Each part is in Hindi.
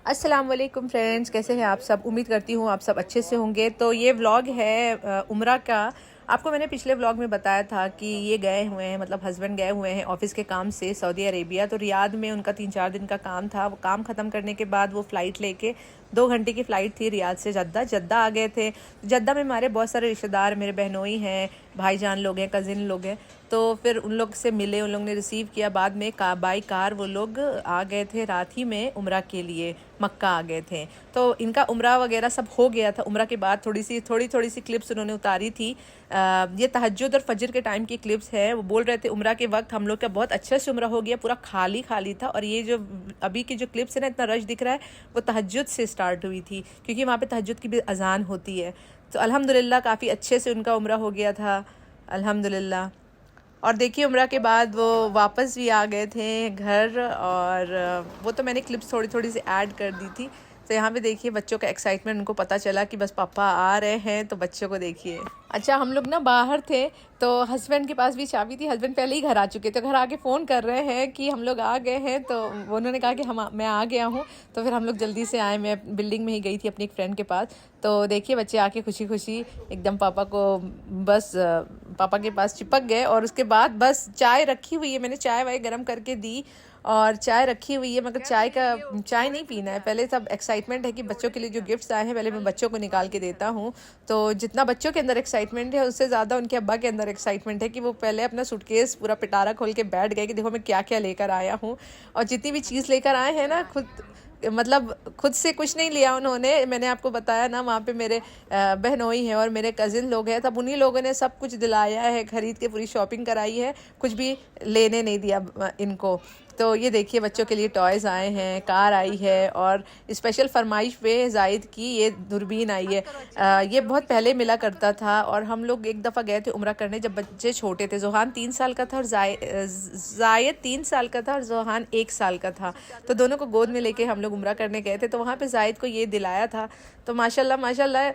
अस्सलाम वालेकुम फ्रेंड्स, कैसे हैं आप सब। उम्मीद करती हूँ आप सब अच्छे से होंगे। तो ये व्लॉग है उम्रा का। आपको मैंने पिछले व्लॉग में बताया था कि ये गए हुए हैं, मतलब हस्बैंड गए हुए हैं ऑफिस के काम से सऊदी अरेबिया। तो रियाद में उनका 3-4 दिन का काम था। वो काम ख़त्म करने के बाद वो फ़्लाइट लेके 2 घंटे की फ़्लाइट थी रियाद से जद्दा। जद्दा आ गए थे। जद्दा में हमारे बहुत सारे रिश्तेदार, मेरे बहनोई हैं, भाईजान लोग हैं, कज़िन लोग हैं। तो फिर उन लोग से मिले, उन लोग ने रिसीव किया। बाद में बाई कार वो लोग आ गए थे रात ही में उम्रा के लिए, मक्का आ गए थे। तो इनका उम्रा वगैरह सब हो गया था। उम्रा के बाद थोड़ी सी क्लिप्स उन्होंने उतारी थी। ये तहज्जुद और फजर के टाइम की क्लिप्स है। वो बोल रहे थे उम्रा के वक्त हम लोग का बहुत अच्छे से उम्रा हो गया, पूरा खाली खाली था। और ये जो अभी की जो क्लिप्स है ना, इतना रश दिख रहा है, वो तहज्जुद से स्टार्ट हुई थी, क्योंकि वहाँ पे तहज्जुद की भी अजान होती है। तो अल्हम्दुलिल्लाह काफ़ी अच्छे से उनका उम्रा हो गया था, अल्हम्दुलिल्लाह। और देखिए उम्रा के बाद वो वापस भी आ गए थे घर। और वो तो मैंने क्लिप्स थोड़ी थोड़ी सी ऐड कर दी थी। तो यहाँ पे देखिए बच्चों का एक्साइटमेंट, उनको पता चला कि बस पापा आ रहे हैं। तो बच्चों को देखिए। अच्छा, हम लोग ना बाहर थे, तो हस्बैंड के पास भी चाबी थी। हस्बैंड पहले ही घर आ चुके थे। घर आके फ़ोन कर रहे हैं कि हम लोग आ गए हैं। तो उन्होंने कहा कि मैं आ गया हूँ। तो फिर हम लोग जल्दी से आए। मैं बिल्डिंग में ही गई थी अपनी एक फ्रेंड के पास। तो देखिए बच्चे आके खुशी खुशी एकदम पापा को बस पापा के पास चिपक गए। और उसके बाद बस चाय रखी हुई है, मैंने चाय वाय गर्म करके दी और चाय रखी हुई है, मगर चाय नहीं पीना है। पहले सब एक्साइटमेंट है कि बच्चों के लिए जो गिफ्ट्स आए हैं पहले मैं बच्चों को निकाल के देता हूँ। तो जितना बच्चों के अंदर एक्साइटमेंट है, उससे ज़्यादा उनके अब्बा के अंदर एक्साइटमेंट है कि वो पहले अपना सूटकेस पूरा पिटारा खोल के बैठ गए कि देखो मैं क्या क्या लेकर आया हूँ। और जितनी भी चीज़ लेकर आए हैं ना, खुद से कुछ नहीं लिया उन्होंने। मैंने आपको बताया ना, वहाँ पे मेरे बहनोई हैं और मेरे कज़िन लोग हैं, तब उन्हीं लोगों ने सब कुछ दिलाया है, ख़रीद के पूरी शॉपिंग कराई है, कुछ भी लेने नहीं दिया इनको। तो ये देखिए बच्चों के लिए टॉयज़ आए हैं, कार आई है। और स्पेशल फरमाइश पे जायद की ये दूरबीन आई है। ये बहुत पहले मिला करता था और हम लोग एक दफ़ा गए थे उम्रा करने जब बच्चे छोटे थे। जोहान 3 साल का था और जायद 3 साल का था और जोहान 1 साल का था। तो दोनों को गोद में लेके हम लोग उम्रा करने गए थे। तो वहाँ पे जायद को ये दिलाया था। तो माशाल्लाह माशाल्लाह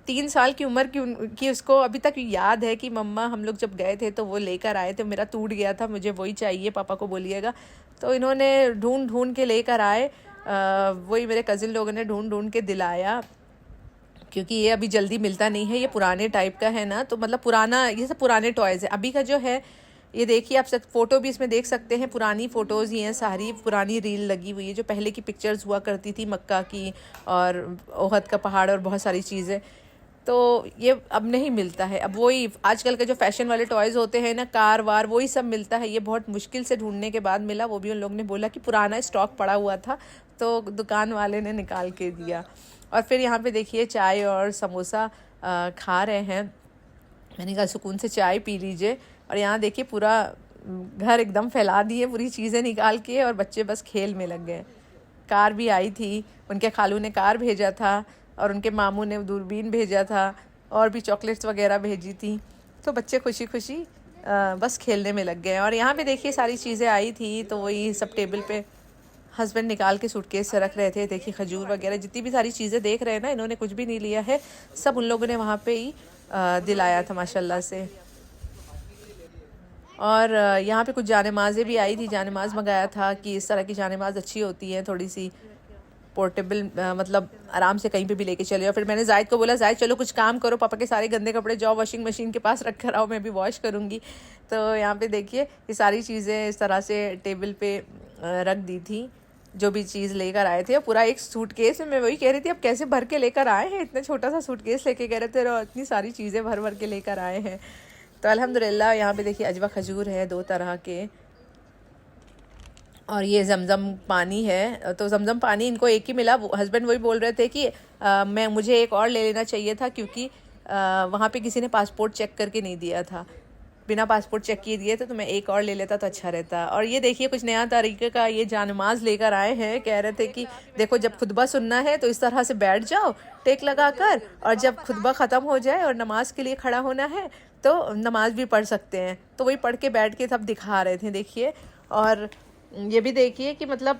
3 साल की उम्र की उसको अभी तक याद है कि मम्मा हम लोग जब गए थे तो वो लेकर आए थे, मेरा टूट गया था, मुझे वही चाहिए, पापा को बोलिएगा। तो इन्होंने ढूंढ ढूंढ के लेकर आए। वही मेरे कज़िन लोगों ने ढूंढ ढूंढ के दिलाया, क्योंकि ये अभी जल्दी मिलता नहीं है। ये पुराने टाइप का है ना, तो मतलब पुराना, ये सब पुराने टॉयज़ है। अभी का जो है ये देखिए, आप सब फ़ोटो भी इसमें देख सकते हैं। पुरानी फ़ोटोज़ ही हैं सारी, पुरानी रील लगी हुई है जो पहले की पिक्चर्स हुआ करती थी मक्का की और ओहद का पहाड़ और बहुत सारी चीज़ें। तो ये अब नहीं मिलता है। अब वही आजकल के जो फैशन वाले टॉयज़ होते हैं ना, कार वार, वही सब मिलता है। ये बहुत मुश्किल से ढूंढने के बाद मिला। वो भी उन लोगों ने बोला कि पुराना स्टॉक पड़ा हुआ था, तो दुकान वाले ने निकाल के दिया। और फिर यहाँ पे देखिए चाय और समोसा खा रहे हैं। मैंने कहा सुकून से चाय पी लीजिए। और यहाँ देखिए पूरा घर एकदम फैला दिए पूरी चीज़ें निकाल के, और बच्चे बस खेल में लग गए। कार भी आई थी, उनके खालू ने कार भेजा था और उनके मामू ने दूरबीन भेजा था और भी चॉकलेट्स वगैरह भेजी थी। तो बच्चे खुशी खुशी बस खेलने में लग गए। और यहाँ पे देखिए सारी चीज़ें आई थी, तो वही सब टेबल पे हस्बैंड निकाल के सूटकेस से रख रहे थे। देखिए खजूर वगैरह जितनी भी सारी चीज़ें देख रहे हैं ना, इन्होंने कुछ भी नहीं लिया है, सब उन लोगों ने वहाँ पे ही दिलाया था माशाल्लाह से। और यहाँ पे कुछ जानमाज़ें भी आई थी, जानमाज़ मंगाया था कि इस तरह की जानमाज़ अच्छी होती हैं, थोड़ी सी पोर्टेबल, मतलब आराम से कहीं पे भी लेके चले। और फिर मैंने जायद को बोला, जायद चलो कुछ काम करो, पापा के सारे गंदे कपड़े जाओ वॉशिंग मशीन के पास रख कर आओ, मैं भी वॉश करूँगी। तो यहाँ पे देखिए ये सारी चीज़ें इस तरह से टेबल पे रख दी थी, जो भी चीज़ लेकर आए थे। पूरा एक सूटकेस में, मैं वही कह रही थी अब कैसे भर के लेकर आए हैं, इतना छोटा सा सूटकेस लेके कह रहे थे और इतनी सारी चीज़ें भर भर के लेकर आए हैं। तो अल्हम्दुलिल्लाह यहाँ पे देखिए अजवा खजूर है 2 तरह के, और ये जमज़म पानी है। तो जमज़म पानी इनको एक ही मिला। हस्बैंड वही बोल रहे थे कि मुझे एक और ले लेना चाहिए था, क्योंकि वहाँ पे किसी ने पासपोर्ट चेक करके नहीं दिया था, बिना पासपोर्ट चेक किए दिए थे, तो मैं एक और ले लेता तो अच्छा रहता। और ये देखिए कुछ नया तरीके का ये जानमाज़ लेकर आए हैं। कह रहे थे कि देखो जब खुतबा सुनना है तो इस तरह से बैठ जाओ टेक लगा कर, और जब खुतबा ख़त्म हो जाए और नमाज के लिए खड़ा होना है तो नमाज भी पढ़ सकते हैं। तो वही पढ़ के बैठ के सब दिखा रहे थे देखिए। और ये भी देखिए कि मतलब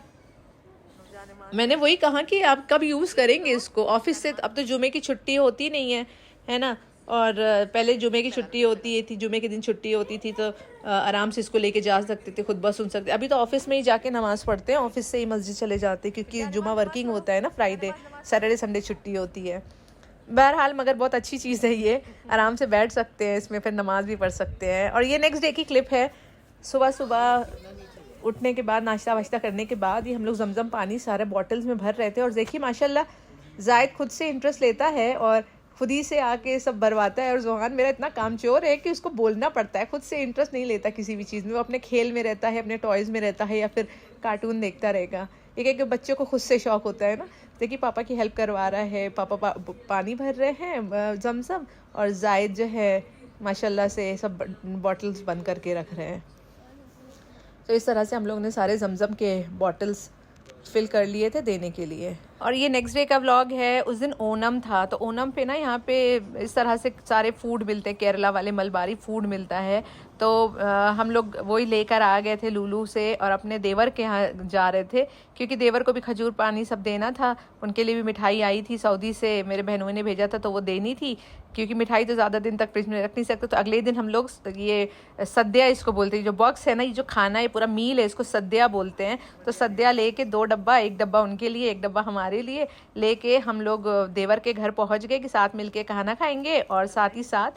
मैंने वही कहा कि आप कब यूज़ करेंगे इसको, ऑफिस से अब तो जुमे की छुट्टी होती नहीं है, है ना। और पहले जुमे की छुट्टी होती थी, जुमे के दिन छुट्टी होती थी तो आराम से इसको लेके जा सकते थे, खुतबा सुन सकते। अभी तो ऑफिस में ही जाके नमाज़ पढ़ते हैं, ऑफिस से ही मस्जिद चले जाते हैं क्योंकि जुमा वर्किंग होता है ना, फ्राइडे सैटरडे संडे छुट्टी होती है। बहरहाल मगर बहुत अच्छी चीज़ है ये, आराम से बैठ सकते हैं इसमें, फिर नमाज भी पढ़ सकते हैं। और ये नेक्स्ट डे की क्लिप है, सुबह सुबह उठने के बाद नाश्ता वाश्ता करने के बाद ही हम लोग जमजम पानी सारे बॉटल्स में भर रहे थे। और देखिए माशाल्लाह जायद खुद से इंटरेस्ट लेता है और खुद ही से आके सब भरवाता है। और जोहान मेरा इतना कामचोर है कि उसको बोलना पड़ता है, खुद से इंटरेस्ट नहीं लेता किसी भी चीज़ में, वो अपने खेल में रहता है, अपने टॉयज़ में रहता है या फिर कार्टून देखता रहेगा। एक बच्चों को खुद से शौक होता है ना। देखिए पापा की हेल्प करवा रहा है, पापा पानी भर रहे हैं जमजम, और जायद जो है माशाल्लाह से सब बॉटल्स बंद करके रख रहे हैं। तो इस तरह से हम लोग ने सारे जमजम के बॉटल्स फिल कर लिए थे देने के लिए। और ये नेक्स्ट डे का व्लॉग है। उस दिन ओनम था, तो ओनम पे ना यहाँ पे इस तरह से सारे फूड मिलते हैं, केरला वाले मलबारी फूड मिलता है। तो हम लोग वही लेकर आ गए थे लुलू से और अपने देवर के यहाँ जा रहे थे क्योंकि देवर को भी खजूर पानी सब देना था। उनके लिए भी मिठाई आई थी सऊदी से, मेरे बहनों ने भेजा था तो वो देनी थी क्योंकि मिठाई तो ज़्यादा दिन तक फ्रिज में रख नहीं सकते। तो अगले दिन हम लोग ये सद्या इसको बोलते हैं, जो बॉक्स है ना, ये जो खाना है पूरा मील है, इसको सद्या बोलते हैं। तो सद्या लेके 2 डब्बा, 1 डब्बा उनके लिए 1 डब्बा हमारे लिए लेके हम लोग देवर के घर पहुंच गए कि साथ मिलके खाना खाएंगे और साथ ही साथ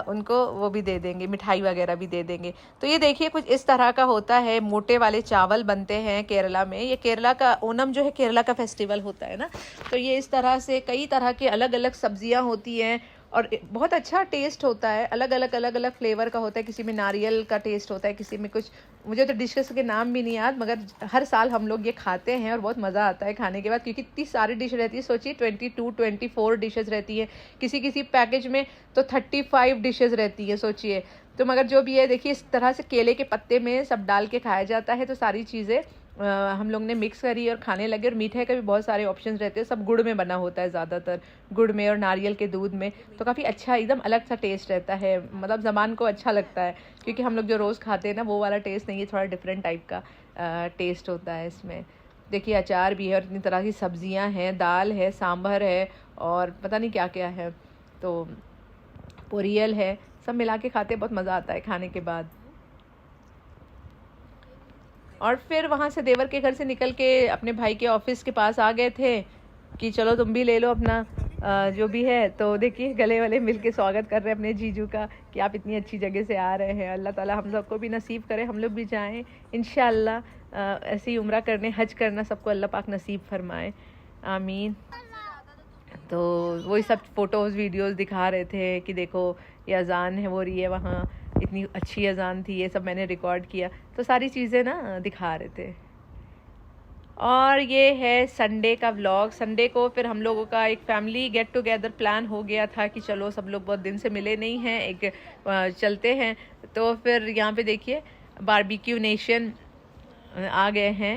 उनको वो भी दे देंगे, मिठाई वगैरह भी दे देंगे। तो ये देखिए कुछ इस तरह का होता है, मोटे वाले चावल बनते हैं केरला में। ये केरला का ओनम जो है केरला का फेस्टिवल होता है ना, तो ये इस तरह से कई तरह के अलग अलग सब्जियां होती हैं और बहुत अच्छा टेस्ट होता है। अलग अलग फ्लेवर का होता है, किसी में नारियल का टेस्ट होता है, किसी में कुछ, मुझे तो डिशेस के नाम भी नहीं याद, मगर हर साल हम लोग ये खाते हैं और बहुत मज़ा आता है खाने के बाद क्योंकि इतनी सारी डिश रहती है। सोचिए 22-24 डिशेस रहती हैं, किसी पैकेज में तो 35 डिशेस रहती हैं, सोचिए। तो मगर जो भी है देखिए इस तरह से केले के पत्ते में सब डाल के खाया जाता है। तो सारी चीज़ें हम लोग ने मिक्स करी और खाने लगे। और मीठे के भी बहुत सारे ऑप्शंस रहते हैं, सब गुड़ में बना होता है ज़्यादातर, गुड़ में और नारियल के दूध में। तो काफ़ी अच्छा एकदम अलग सा टेस्ट रहता है, मतलब ज़बान को अच्छा लगता है क्योंकि हम लोग जो रोज़ खाते हैं ना वो वाला टेस्ट नहीं है, थोड़ा डिफरेंट टाइप का टेस्ट होता है इसमें। देखिए अचार भी है और इतनी तरह की सब्जियां हैं, दाल है, सांभर है और पता नहीं क्या क्या है, तो पोरियल है, सब मिला के खाते बहुत मज़ा आता है खाने के बाद। और फिर वहाँ से देवर के घर से निकल के अपने भाई के ऑफिस के पास आ गए थे कि चलो तुम भी ले लो अपना जो भी है। तो देखिए गले वाले मिल के स्वागत कर रहे हैं अपने जीजू का कि आप इतनी अच्छी जगह से आ रहे हैं। अल्लाह ताला हम सबको भी नसीब करे, हम लोग भी जाएं इंशाअल्लाह। ऐसी उम्रा करने, हज करना सबको अल्लाह पाक नसीब फरमाए, आमीन। तो वही सब फ़ोटोज़ वीडियोज़ दिखा रहे थे कि देखो ये अज़ान है हो रही है वहाँ, इतनी अच्छी अज़ान थी, ये सब मैंने रिकॉर्ड किया। तो सारी चीज़ें ना दिखा रहे थे। और ये है संडे का व्लॉग। संडे को फिर हम लोगों का एक फैमिली गेट टुगेदर प्लान हो गया था कि चलो सब लोग बहुत दिन से मिले नहीं हैं, एक चलते हैं। तो फिर यहाँ पे देखिए बारबेक्यू नेशन आ गए हैं।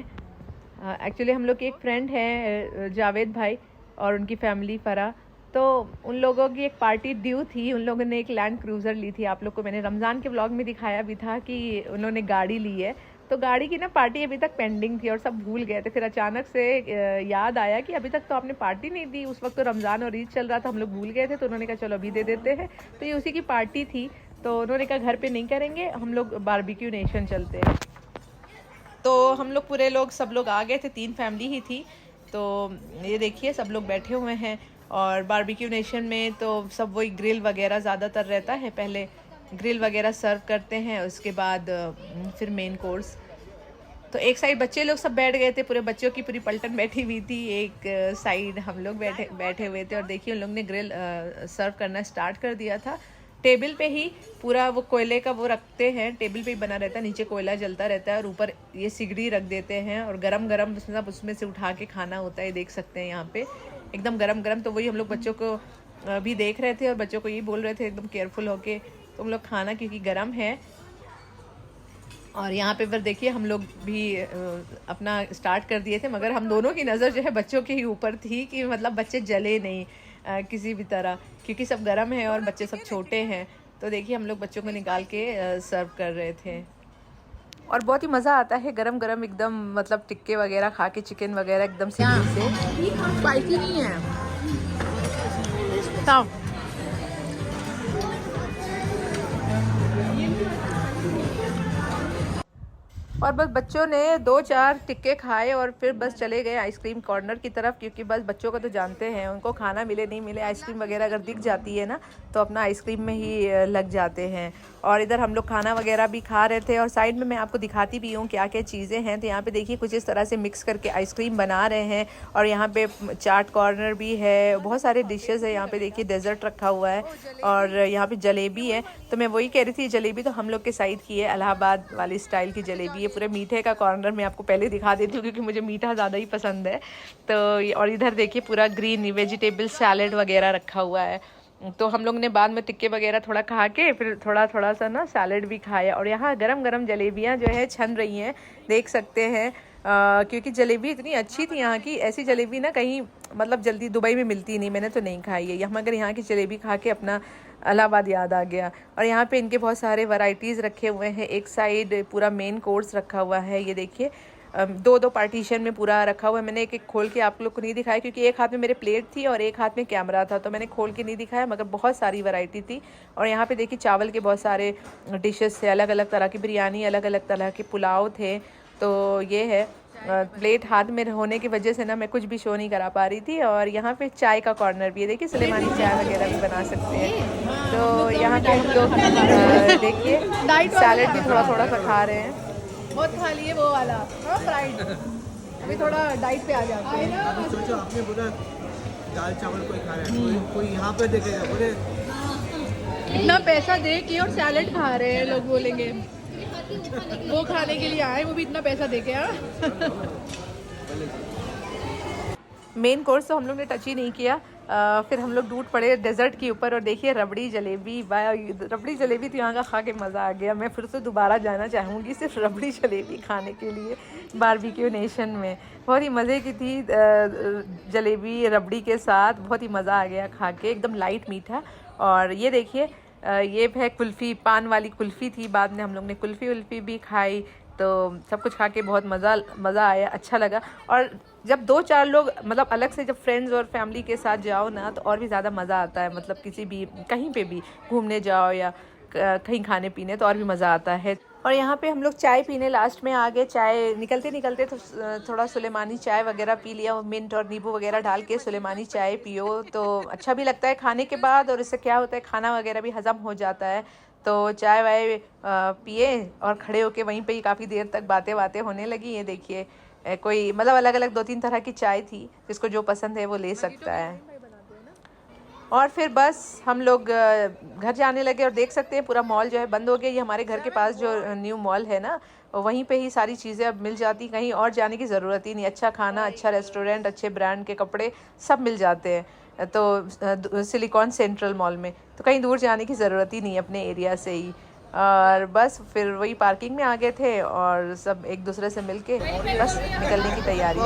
एक्चुअली हम लोग की एक फ्रेंड है जावेद भाई और उनकी फैमिली फरा, तो उन लोगों की एक पार्टी ड्यू थी। उन लोगों ने एक लैंड क्रूज़र ली थी, आप लोग को मैंने रमज़ान के व्लॉग में दिखाया भी था कि उन्होंने गाड़ी ली है। तो गाड़ी की ना पार्टी अभी तक पेंडिंग थी और सब भूल गए थे। फिर अचानक से याद आया कि अभी तक तो आपने पार्टी नहीं दी, उस वक्त तो रमज़ान और ईद चल रहा था, हम लोग भूल गए थे। तो उन्होंने कहा चलो अभी दे देते हैं। तो ये उसी की पार्टी थी, तो उन्होंने कहा घर पे नहीं करेंगे, हम लोग बारबेक्यू नेशन चलते हैं। तो हम लोग पूरे लोग सब लोग आ गए थे, 3 फैमिली ही थी। तो ये देखिए सब लोग बैठे हुए हैं और बारबेक्यू नेशन में तो सब वही ग्रिल वगैरह ज़्यादातर रहता है, पहले ग्रिल वगैरह सर्व करते हैं, उसके बाद फिर मेन कोर्स। तो एक साइड बच्चे लोग सब बैठ गए थे, पूरे बच्चों की पूरी पलटन बैठी हुई थी, एक साइड हम लोग बैठे हुए थे। और देखिए उन लोग ने ग्रिल सर्व करना स्टार्ट कर दिया था। टेबल पे ही पूरा वो कोयले का वो रखते हैं, टेबल पे ही बना रहता है, नीचे कोयला जलता रहता है और ऊपर ये सिगड़ी रख देते हैं और गरम गरम उसमें से उठा के खाना होता है। देख सकते हैं यहाँ पे एकदम गरम गरम। तो वही हम लोग बच्चों को भी देख रहे थे और बच्चों को ये बोल रहे थे एकदम केयरफुल होके तुम लोग खाना क्योंकि गर्म है। और यहाँ पे फिर देखिए हम लोग भी अपना स्टार्ट कर दिए थे, मगर हम दोनों की नज़र जो है बच्चों के ही ऊपर थी कि मतलब बच्चे जले नहीं किसी भी तरह, क्योंकि सब गर्म है और बच्चे सब छोटे हैं। तो देखिए हम लोग बच्चों को निकाल के सर्व कर रहे थे और बहुत ही मज़ा आता है गरम गरम एकदम, मतलब टिक्के वगैरह खा के, चिकन वगैरह एकदम से स्पाइसी नहीं है। और बस बच्चों ने 2-4 टिक्के खाए और फिर बस चले गए आइसक्रीम कॉर्नर की तरफ, क्योंकि बस बच्चों का तो जानते हैं, उनको खाना मिले नहीं मिले आइसक्रीम वगैरह अगर दिख जाती है ना तो अपना आइसक्रीम में ही लग जाते हैं। और इधर हम लोग खाना वगैरह भी खा रहे थे और साइड में मैं आपको दिखाती भी हूँ क्या क्या चीज़ें हैं। तो यहाँ पे देखिए कुछ इस तरह से मिक्स करके आइसक्रीम बना रहे हैं और यहाँ पे चाट कॉर्नर भी है, बहुत सारे डिशेज़ है। यहाँ पे देखिए डेजर्ट रखा हुआ है और यहाँ पे जलेबी है। तो मैं वही कह रही थी, जलेबी तो हम लोग के साइड की है, इलाहाबाद वाली स्टाइल की जलेबी है। पूरे मीठे का कॉर्नर मैं आपको पहले दिखा देती हूँ क्योंकि मुझे मीठा ज़्यादा ही पसंद है। तो और इधर देखिए पूरा ग्रीन वेजिटेबल सैलेड वगैरह रखा हुआ है। तो हम लोग ने बाद में टिक्के वगैरह थोड़ा खा के फिर थोड़ा थोड़ा सा ना सैलेड भी खाया। और यहाँ गरम गरम जलेबियाँ जो है छन रही हैं, देख सकते हैं। क्योंकि जलेबी इतनी अच्छी थी यहाँ की, ऐसी जलेबी ना कहीं मतलब जल्दी दुबई में मिलती नहीं, मैंने तो नहीं खाई है यहाँ, मगर यहाँ की जलेबी खा के अपना इलाहाबाद याद आ गया। और यहाँ पे इनके बहुत सारे वैरायटीज़ रखे हुए हैं। एक साइड पूरा मेन कोर्स रखा हुआ है, ये देखिए दो दो पार्टीशन में पूरा रखा हुआ है। मैंने एक एक खोल के आप लोग को नहीं दिखाया क्योंकि एक हाथ में मेरे प्लेट थी और एक हाथ में कैमरा था, तो मैंने खोल के नहीं दिखाया, मगर बहुत सारी वैरायटी थी। और यहाँ पे देखिए चावल के बहुत सारे डिशेस थे, अलग अलग तरह की बिरयानी, अलग अलग तरह के पुलाव थे। तो ये है प्लेट हाथ में होने की वजह से ना मैं कुछ भी शो नहीं करा पा रही थी। और यहाँ पे चाय का कॉर्नर भी है, देखिए सुलेमानी चाय वगैरह भी बना सकते हैं। तो यहाँ पे हम लोग देखिए सैलेड भी थोड़ा थोड़ा सा खा रहे हैं। बहुत खा लिए वो वाला फ्राइड, अभी थोड़ा डाइट पे आ जाते हैं। अभी सोचो आपने बोला दाल चावल कोई खा रहा है, कोई यहाँ पे देखेगा बोले इतना पैसा दे के और सैलेड खा रहे हैं, लोग बोलेंगे वो खाने के लिए आए, वो भी इतना पैसा दे के। मेन कोर्स तो हम लोग ने टच ही नहीं किया। फिर हम लोग टूट पड़े डेजर्ट के ऊपर और देखिए रबड़ी जलेबी। रबड़ी जलेबी तो यहाँ का खा के मज़ा आ गया। मैं फिर से दोबारा जाना चाहूँगी सिर्फ रबड़ी जलेबी खाने के लिए बारबेक्यू नेशन में। बहुत ही मज़े की थी जलेबी रबड़ी के साथ, बहुत ही मज़ा आ गया खा के, एकदम लाइट मीठा। और ये देखिए ये है कुल्फ़ी, पान वाली कुल्फ़ी थी, बाद में हम लोग ने कुल्फ़ी उल्फ़ी भी खाई। तो सब कुछ खा के बहुत मज़ा आया, अच्छा लगा। और जब 2-4 लोग मतलब अलग से जब फ्रेंड्स और फैमिली के साथ जाओ ना तो और भी ज़्यादा मज़ा आता है। मतलब किसी भी कहीं पे भी घूमने जाओ या कहीं खाने पीने तो और भी मज़ा आता है। और यहाँ पे हम लोग चाय पीने लास्ट में आ गए। चाय निकलते निकलते तो थोड़ा सुलेमानी चाय वगैरह पी लिया, मिंट और नींबू वगैरह डाल के सुलेमानी चाय पियो तो अच्छा भी लगता है खाने के बाद। और इससे क्या होता है खाना वगैरह भी हज़म हो जाता है। तो चाय वाय पिए और खड़े होके वहीं पे ही काफ़ी देर तक बातें होने लगी। ये देखिए कोई मतलब अलग अलग 2-3 तरह की चाय थी, जिसको जो पसंद है वो ले सकता है। और फिर बस हम लोग घर जाने लगे और देख सकते हैं पूरा मॉल जो है बंद हो गया। ये हमारे घर के पास जो न्यू मॉल है ना, वहीं पे ही सारी चीज़ें अब मिल जाती, कहीं और जाने की ज़रूरत ही नहीं। अच्छा खाना, अच्छा रेस्टोरेंट, अच्छे ब्रांड के कपड़े सब मिल जाते हैं। तो सिलिकॉन सेंट्रल मॉल में तो कहीं दूर जाने की ज़रूरत ही नहीं अपने एरिया से ही। और बस फिर वही पार्किंग में आ गए थे और सब एक दूसरे से मिलके बस निकलने की तैयारी।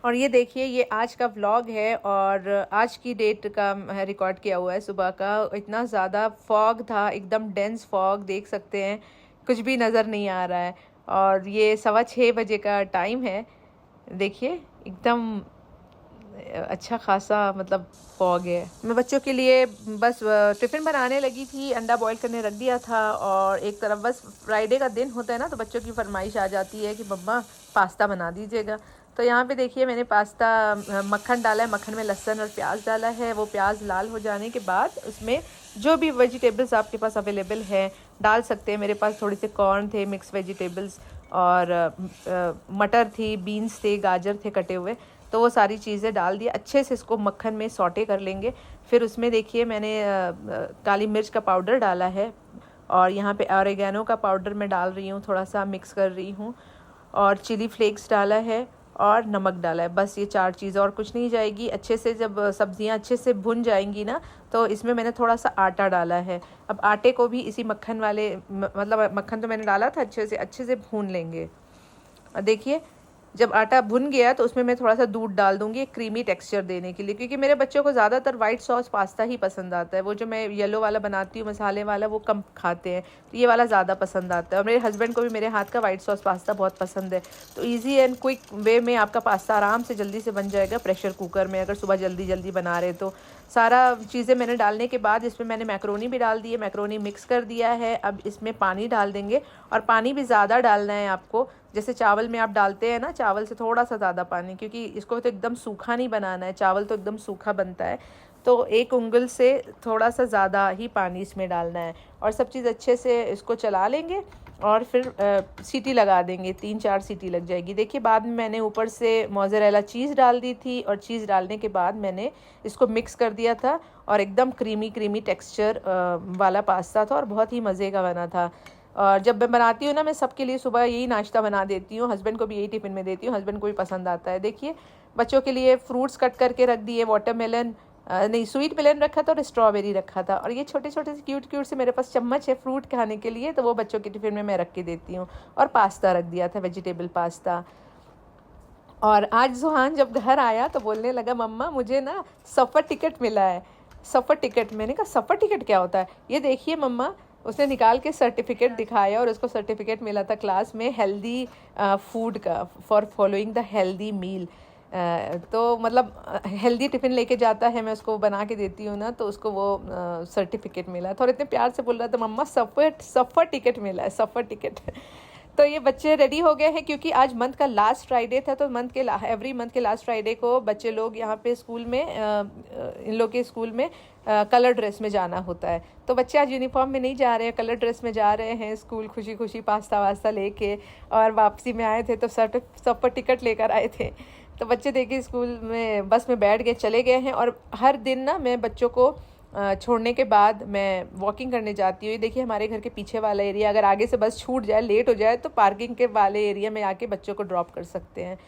और ये देखिए ये आज का व्लॉग है और आज की डेट का रिकॉर्ड किया हुआ है सुबह का। इतना ज़्यादा फॉग था, एकदम डेंस फॉग, देख सकते हैं कुछ भी नज़र नहीं आ रहा है। और ये 6:15 बजे का टाइम है, देखिए एकदम अच्छा खासा मतलब फॉग है। मैं बच्चों के लिए बस टिफ़िन बनाने लगी थी, अंडा बॉईल करने रख दिया था। और एक तरफ बस फ्राइडे का दिन होता है ना तो बच्चों की फरमाइश आ जाती है कि मम्मा पास्ता बना दीजिएगा। तो यहाँ पे देखिए मैंने पास्ता मक्खन डाला है, मक्खन में लहसुन और प्याज डाला है। वो प्याज लाल हो जाने के बाद उसमें जो भी वेजिटेबल्स आपके पास अवेलेबल है डाल सकते हैं। मेरे पास थोड़े से कॉर्न थे, मिक्स वेजिटेबल्स, और मटर थी, बीन्स थे, गाजर थे कटे हुए। तो वो सारी चीज़ें डाल दिया, अच्छे से इसको मक्खन में सौटे कर लेंगे। फिर उसमें देखिए मैंने काली मिर्च का पाउडर डाला है और यहाँ पे ऑरिगेनो का पाउडर मैं डाल रही हूँ, थोड़ा सा मिक्स कर रही हूँ। और चिली फ्लेक्स डाला है और नमक डाला है, बस ये 4 चीज़ और कुछ नहीं जाएगी। अच्छे से जब सब्जियां अच्छे से भुन जाएंगी ना तो इसमें मैंने थोड़ा सा आटा डाला है। अब आटे को भी इसी मक्खन वाले मतलब मक्खन तो मैंने डाला था अच्छे से भून लेंगे। देखिए जब आटा भुन गया तो उसमें मैं थोड़ा सा दूध डाल दूंगी एक क्रीमी टेक्सचर देने के लिए, क्योंकि मेरे बच्चों को ज़्यादातर वाइट सॉस पास्ता ही पसंद आता है। वो जो मैं येलो वाला बनाती हूँ मसाले वाला वो कम खाते हैं, तो ये वाला ज़्यादा पसंद आता है। और मेरे हस्बैंड को भी मेरे हाथ का वाइट सॉस पास्ता बहुत पसंद है। तो ईजी एंड क्विक वे में आपका पास्ता आराम से जल्दी से बन जाएगा प्रेशर कुकर में, अगर सुबह जल्दी जल्दी बना रहे तो। सारा चीज़ें मैंने डालने के बाद इसमें मैंने मैक्रोनी भी डाल दी है, मैक्रोनी मिक्स कर दिया है। अब इसमें पानी डाल देंगे, और पानी भी ज़्यादा डालना है आपको, जैसे चावल में आप डालते हैं ना, चावल से थोड़ा सा ज़्यादा पानी, क्योंकि इसको तो एकदम सूखा नहीं बनाना है, चावल तो एकदम सूखा बनता है। तो एक उंगल से थोड़ा सा ज़्यादा ही पानी इसमें डालना है, और सब चीज़ अच्छे से इसको चला लेंगे और फिर सीटी लगा देंगे, 3-4 सीटी लग जाएगी। देखिए बाद में मैंने ऊपर से मोज़रेला चीज़ डाल दी थी, और चीज़ डालने के बाद मैंने इसको मिक्स कर दिया था, और एकदम क्रीमी क्रीमी टेक्सचर वाला पास्ता था, और बहुत ही मज़े का बना था। और जब मैं बनाती हूँ ना, मैं सबके लिए सुबह यही नाश्ता बना देती हूँ, हस्बैंड को भी यही टिफ़िन में देती हूँ, हस्बैंड को भी पसंद आता है। देखिए बच्चों के लिए फ्रूट्स कट करके रख दिए, वाटरमेलन नहीं स्वीट मेलन रखा था और स्ट्रॉबेरी रखा था, और ये छोटे छोटे से क्यूट क्यूट से मेरे पास चम्मच है फ्रूट खाने के लिए, तो वो बच्चों के टिफ़िन में मैं रख के देती हूँ। और पास्ता रख दिया था, वेजिटेबल पास्ता। और आज जुहान जब घर आया तो बोलने लगा, मम्मा मुझे ना सफ़र टिकट मिला है। सफ़र टिकट, मैंने कहा सफ़र टिकट क्या होता है? ये देखिए मम्मा, उसने निकाल के सर्टिफिकेट दिखाया, और उसको सर्टिफिकेट मिला था क्लास में हेल्दी फूड का, for following the healthy meal. तो मतलब हेल्दी टिफ़िन लेके जाता है, मैं उसको बना के देती हूँ ना, तो उसको वो सर्टिफिकेट मिला था, और इतने प्यार से बोल रहा था, मम्मा सफ़र टिकट मिला है, सफ़र टिकट। तो ये बच्चे रेडी हो गए हैं, क्योंकि आज मंथ का लास्ट फ्राइडे था, तो एवरी मंथ के लास्ट फ्राइडे को बच्चे लोग यहाँ पे स्कूल में इन लोग के स्कूल में कलर ड्रेस में जाना होता है। तो बच्चे आज यूनिफॉर्म में नहीं जा रहे हैं, कलर ड्रेस में जा रहे हैं स्कूल, खुशी खुशी पास्ता वास्ता लेके। और वापसी में आए थे तो सफ़र टिकट लेकर आए थे। तो बच्चे देखिए स्कूल में बस में बैठ गए, चले गए हैं। और हर दिन ना मैं बच्चों को छोड़ने के बाद मैं वॉकिंग करने जाती हूँ। ये देखिए हमारे घर के पीछे वाला एरिया, अगर आगे से बस छूट जाए, लेट हो जाए, तो पार्किंग के वाले एरिया में आके बच्चों को ड्रॉप कर सकते हैं।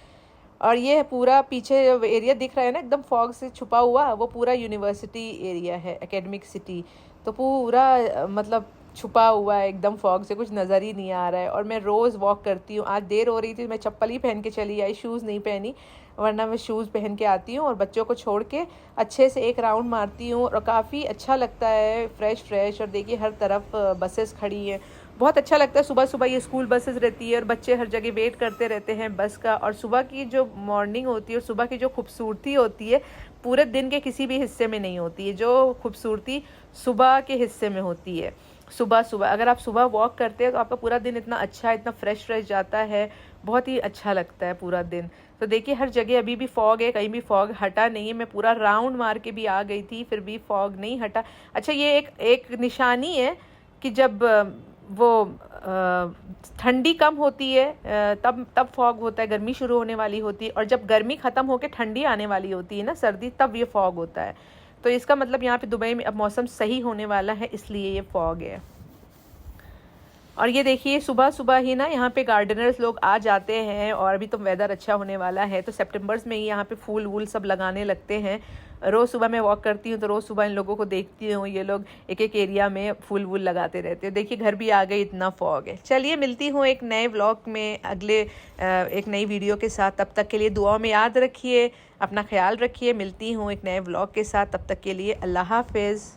और ये पूरा पीछे एरिया दिख रहा है ना, एकदम फॉग से छुपा हुआ, वो पूरा यूनिवर्सिटी एरिया है, एकेडमिक सिटी। तो पूरा मतलब छुपा हुआ है एकदम फॉग से, कुछ नज़र ही नहीं आ रहा है। और मैं रोज़ वॉक करती हूँ। आज देर हो रही थी, मैं चप्पल ही पहन के चली आई, शूज़ नहीं पहनी, वरना मैं शूज़ पहन के आती हूँ और बच्चों को छोड़ के अच्छे से एक राउंड मारती हूँ। और काफ़ी अच्छा लगता है, फ्रेश। और देखिए हर तरफ बसेस खड़ी हैं, बहुत अच्छा लगता है। सुबह सुबह ये स्कूल बसेस रहती है, और बच्चे हर जगह वेट करते रहते हैं बस का। और सुबह की जो मॉर्निंग होती है, और सुबह की जो खूबसूरती होती है, पूरे दिन के किसी भी हिस्से में नहीं होती है। जो खूबसूरती सुबह के हिस्से में होती है, सुबह अगर आप सुबह वॉक करते हैं तो आपका पूरा दिन इतना अच्छा, इतना फ्रेश जाता है, बहुत ही अच्छा लगता है पूरा दिन। तो देखिए हर जगह अभी भी फॉग है, कहीं भी फॉग हटा नहीं है। मैं पूरा राउंड मार के भी आ गई थी, फिर भी फॉग नहीं हटा। अच्छा, ये एक निशानी है कि जब वो ठंडी कम होती है तब फॉग होता है, गर्मी शुरू होने वाली होती है। और जब गर्मी ख़त्म होकर ठंडी आने वाली होती है ना, सर्दी, तब ये फॉग होता है। तो इसका मतलब यहाँ पे दुबई में अब मौसम सही होने वाला है, इसलिए ये फॉग है। और ये देखिए सुबह सुबह ही ना यहाँ पे गार्डनर्स लोग आ जाते हैं, और अभी तो वेदर अच्छा होने वाला है, तो सितंबर्स में ही यहाँ पे फूल वूल सब लगाने लगते हैं। रोज़ सुबह मैं वॉक करती हूँ तो रोज़ सुबह इन लोगों को देखती हूँ, ये लोग एक एक एरिया में फूल वूल लगाते रहते हैं। देखिए घर भी आ गई, इतना फॉग है। चलिए मिलती हूँ एक नए व्लॉग में, अगले एक नई वीडियो के साथ। तब तक के लिए दुआ में याद रखिए, अपना ख्याल रखिए। मिलती हूँ एक नए व्लॉग के साथ, तब तक के लिए अल्लाह हाफिज़।